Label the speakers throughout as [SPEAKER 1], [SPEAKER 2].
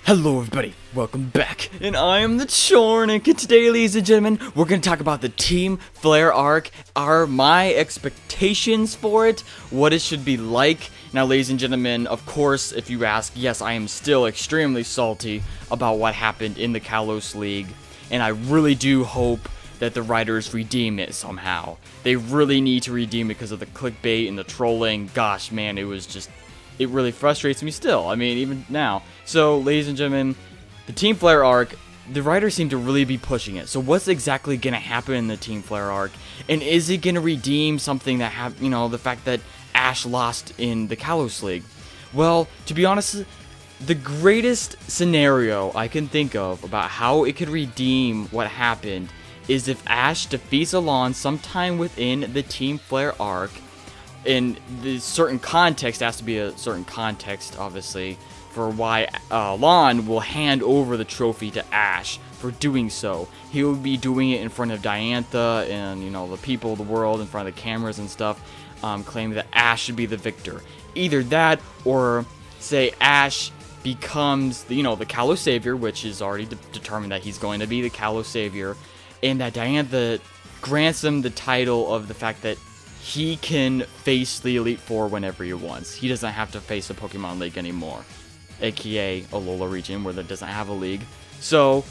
[SPEAKER 1] Hello everybody, welcome back, and I am the Chornik, and today, ladies and gentlemen, we're going to talk about the Team Flare arc, my expectations for it, what it should be like. Now, ladies and gentlemen, of course, if you ask, yes, I am still extremely salty about what happened in the Kalos League, and I really do hope that the writers redeem it somehow. They really need to redeem it because of the clickbait and the trolling. Gosh, man, it really frustrates me still. I mean, even now. So, ladies and gentlemen, the Team Flare arc, the writers seem to really be pushing it. So, what's exactly going to happen in the Team Flare arc? And is it going to redeem something that the fact that Ash lost in the Kalos League? Well, to be honest, the greatest scenario I can think of about how it could redeem what happened is if Ash defeats Alain sometime within the Team Flare arc. In the certain context, has to be a certain context, obviously, for why Alain will hand over the trophy to Ash for doing so. He will be doing it in front of Diantha and, the people of the world, in front of the cameras and stuff, claiming that Ash should be the victor. Either that, or say Ash becomes, the Kalos Savior, which is already determined that he's going to be the Kalos Savior, and that Diantha grants him the title of the fact that he can face the Elite Four whenever he wants. He doesn't have to face a Pokemon League anymore, aka Alola region where that doesn't have a league. So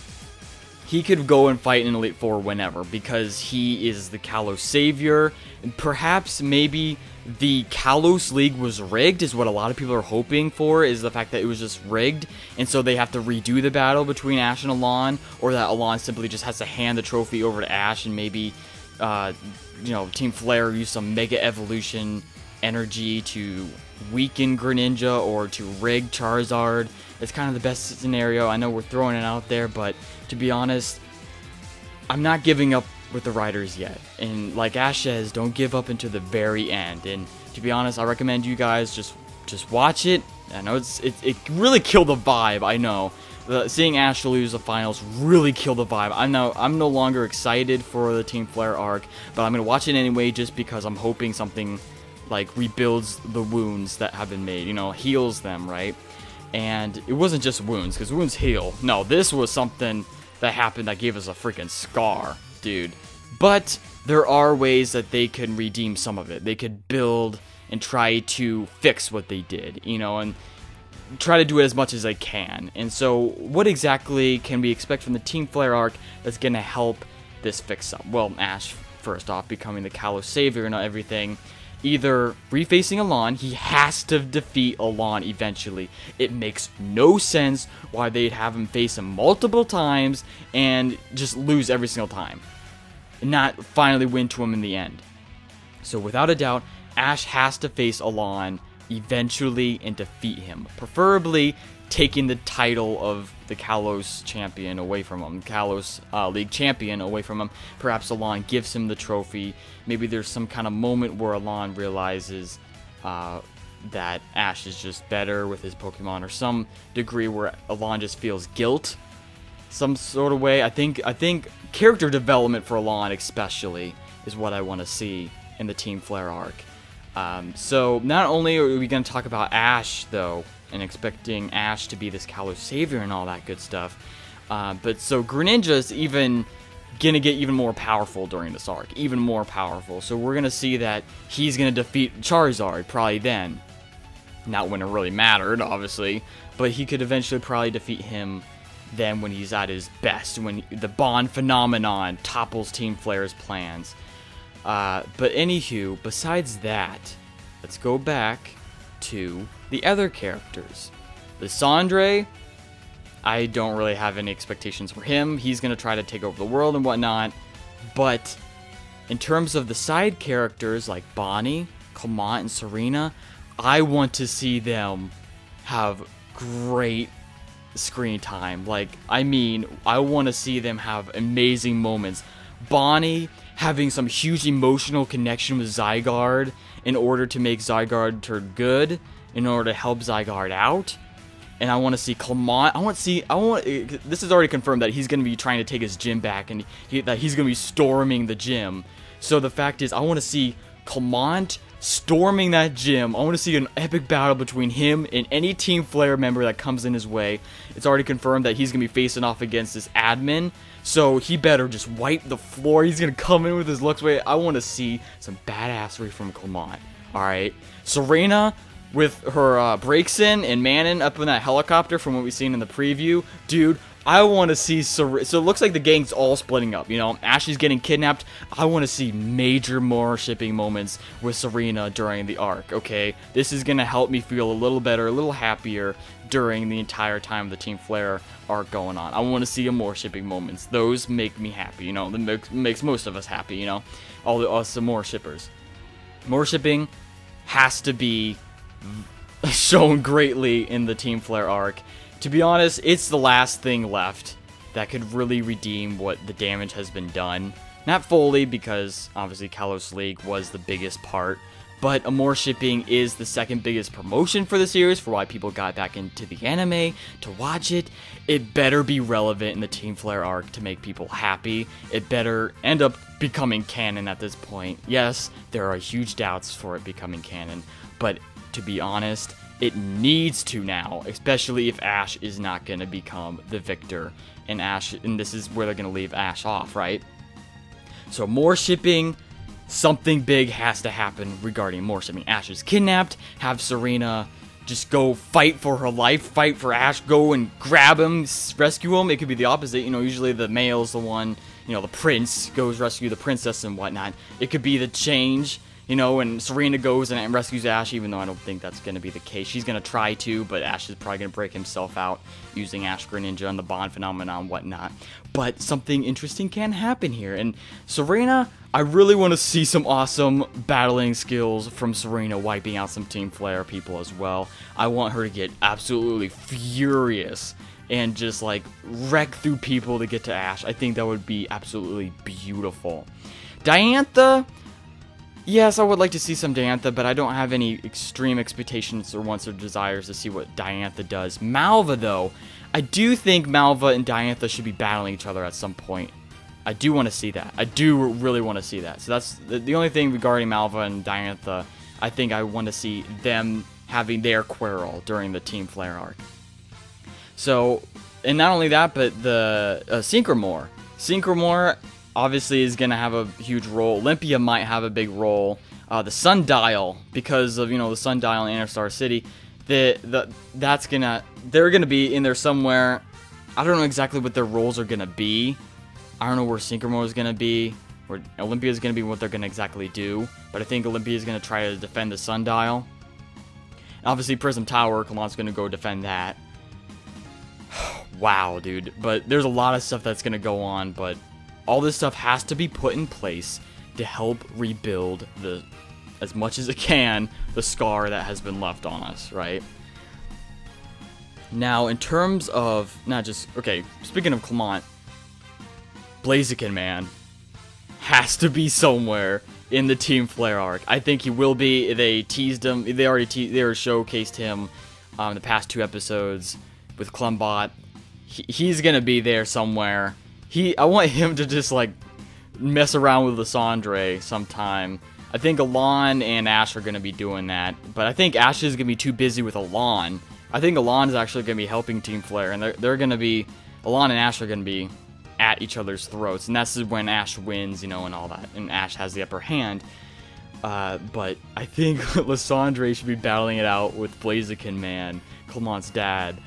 [SPEAKER 1] he could go and fight in Elite Four whenever because he is the Kalos Savior. And perhaps maybe the Kalos League was rigged is what a lot of people are hoping for, is the fact that it was just rigged, and so they have to redo the battle between Ash and Alain, or that Alain simply just has to hand the trophy over to Ash and maybe Team Flare use some Mega Evolution energy to weaken Greninja or to rig Charizard. It's kind of the best scenario. I know we're throwing it out there, but to be honest, I'm not giving up with the writers yet. And like Ash says, don't give up until the very end. And to be honest, I recommend you guys just watch it. I know it really killed the vibe. I know. Seeing Ash lose the finals really killed the vibe. I'm no longer excited for the Team Flare arc, but I'm gonna watch it anyway just because I'm hoping something like rebuilds the wounds that have been made, heals them, right? And it wasn't just wounds, because wounds heal. No, this was something that happened that gave us a freaking scar, dude. But there are ways that they can redeem some of it. They could build and try to fix what they did, and try to do it as much as I can. And so what exactly can we expect from the Team Flare arc that's going to help this fix up? Well, Ash, first off, becoming the Kalos Savior and everything. Either refacing Alain, he has to defeat Alain eventually. It makes no sense why they'd have him face him multiple times and just lose every single time, and not finally win to him in the end. So without a doubt, Ash has to face Alain eventually and defeat him, preferably taking the title of the Kalos champion away from him, Kalos League champion away from him. Perhaps Alain gives him the trophy. Maybe there's some kind of moment where Alain realizes that Ash is just better with his Pokemon, or some degree where Alain just feels guilt, some sort of way. I think character development for Alain especially is what I want to see in the Team Flare arc. So not only are we going to talk about Ash, though, and expecting Ash to be this Kalos Savior and all that good stuff, but so Greninja is even going to get even more powerful during this arc, even more powerful. So we're going to see that he's going to defeat Charizard probably then. Not when it really mattered, obviously, but he could eventually probably defeat him then when he's at his best, when the Bond phenomenon topples Team Flare's plans. But anywho, besides that, let's go back to the other characters. Lysandre, I don't really have any expectations for him. He's going to try to take over the world and whatnot. But in terms of the side characters like Bonnie, Clemont, and Serena, I want to see them have great screen time. I want to see them have amazing moments. Bonnie having some huge emotional connection with Zygarde in order to make Zygarde turn good, in order to help Zygarde out. And I want to see Clemont. This is already confirmed that he's going to be trying to take his gym back, and that he's going to be storming the gym. So the fact is, I want to see Clemont storming that gym. I want to see an epic battle between him and any Team Flare member that comes in his way. It's already confirmed that he's going to be facing off against this admin, so he better just wipe the floor. He's going to come in with his looks. Wait, I want to see some badassery from Clemont. Alright, Serena with her breaks-in and Manon up in that helicopter from what we've seen in the preview. Dude, I want to see so it looks like the gang's all splitting up, you know. Ashley's getting kidnapped. I want to see major more shipping moments with Serena during the arc, okay? This is going to help me feel a little better, a little happier during the entire time of the Team Flare arc going on. I want to see more shipping moments. Those make me happy, you know. That makes most of us happy, you know. Some more shippers. More shipping has to be shown greatly in the Team Flare arc. To be honest, it's the last thing left that could really redeem what the damage has been done. Not fully, because obviously Kalos League was the biggest part, but a more shipping is the second biggest promotion for the series, for why people got back into the anime to watch it. It better be relevant in the Team Flare arc to make people happy. It better end up becoming canon at this point. Yes, there are huge doubts for it becoming canon, but to be honest, it needs to now, especially if Ash is not going to become the victor, and this is where they're going to leave Ash off, right? So more shipping, something big has to happen regarding more shipping. Ash is kidnapped, have Serena just go fight for her life, fight for Ash, go and grab him, rescue him. It could be the opposite, you know, usually the male's the one, you know, the prince goes rescue the princess and whatnot. It could be the change, you know, and Serena goes and rescues Ash, even though I don't think that's going to be the case. She's going to try to, but Ash is probably going to break himself out using Ash Greninja and the Bond phenomenon and whatnot. But something interesting can happen here. And Serena, I really want to see some awesome battling skills from Serena, wiping out some Team Flare people as well. I want her to get absolutely furious and just, like, wreck through people to get to Ash. I think that would be absolutely beautiful. Diantha, yes, I would like to see some Diantha, but I don't have any extreme expectations or wants or desires to see what Diantha does. Malva, though, I do think Malva and Diantha should be battling each other at some point. I do want to see that. I do really want to see that. So that's the only thing regarding Malva and Diantha. I think I want to see them having their quarrel during the Team Flare arc. So, and not only that, but the Synchromore. Synchromore obviously is going to have a huge role. Olympia might have a big role. The Sundial, because of, you know, the Sundial in Interstar City, they're going to be in there somewhere. I don't know exactly what their roles are going to be. I don't know where Synchromore is going to be, where Olympia is going to be, what they're going to exactly do. But I think Olympia is going to try to defend the Sundial. Obviously, Prism Tower, Clemont's going to go defend that. Wow, dude. But there's a lot of stuff that's going to go on, but all this stuff has to be put in place to help rebuild as much as it can, the scar that has been left on us, right? Now, in terms of, okay, speaking of Clemont, Blaziken Man has to be somewhere in the Team Flare arc. I think he will be. They teased him. They showcased him in the past 2 episodes with Clemont. He's gonna be there somewhere. I want him to just, like, mess around with Lysandre sometime. I think Alain and Ash are gonna be doing that, but I think Ash is gonna be too busy with Alain. I think Alain is actually gonna be helping Team Flare, and they're gonna be, Alain and Ash are gonna be at each other's throats, and that's when Ash wins, you know, and all that, and Ash has the upper hand. But I think Lysandre should be battling it out with Blaziken Man, Clemont's dad.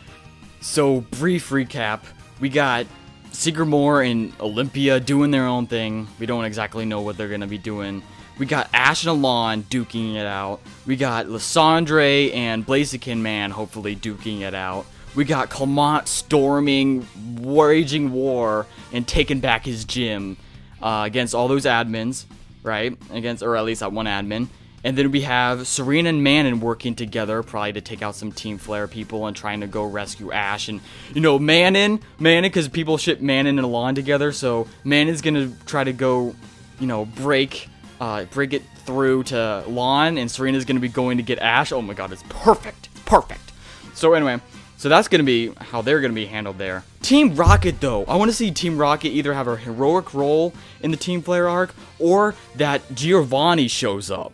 [SPEAKER 1] So, brief recap, we got Synchromore and Olympia doing their own thing. We don't exactly know what they're going to be doing. We got Ash and Alain duking it out. We got Lysandre and Blaziken Man hopefully duking it out. We got Clemont storming, waging war, and taking back his gym against all those admins, right? Or at least that one admin. And then we have Serena and Manon working together, probably to take out some Team Flare people and trying to go rescue Ash. And, you know, Manon, because people ship Manon and Alain together, so Manon's gonna try to go, you know, break it through to Alain, and Serena's gonna be going to get Ash. Oh my god, it's perfect. It's perfect. So anyway, so that's gonna be how they're gonna be handled there. Team Rocket, though, I want to see Team Rocket either have a heroic role in the Team Flare arc, or that Giovanni shows up.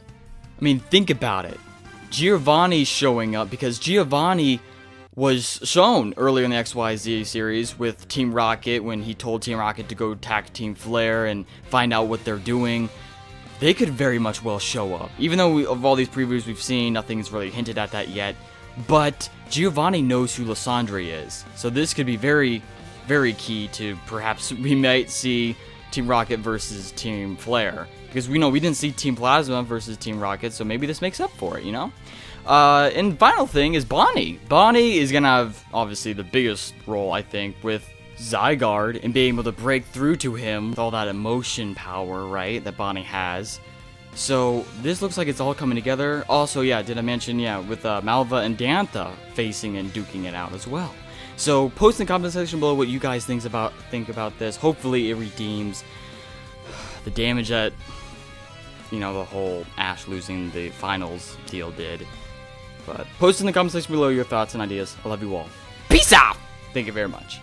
[SPEAKER 1] I mean, think about it. Giovanni showing up because Giovanni was shown earlier in the XYZ series with Team Rocket when he told Team Rocket to go attack Team Flare and find out what they're doing. They could very much well show up. Even though of all these previews we've seen, nothing's really hinted at that yet. But Giovanni knows who Lysandre is. So this could be very, very key to perhaps we might see Team Rocket versus Team Flare. Because we know we didn't see Team Plasma versus Team Rocket, so maybe this makes up for it, you know? And final thing is Bonnie. Bonnie is going to have, obviously, the biggest role, I think, with Zygarde and being able to break through to him with all that emotion power, right, that Bonnie has. So this looks like it's all coming together. Also, yeah, did I mention, yeah, with Malva and Diantha facing and duking it out as well. So post in the comment section below what you guys think about this. Hopefully it redeems the damage that, you know, the whole Ash losing the finals deal did. But post in the comment section below your thoughts and ideas. I love you all. Peace out! Thank you very much.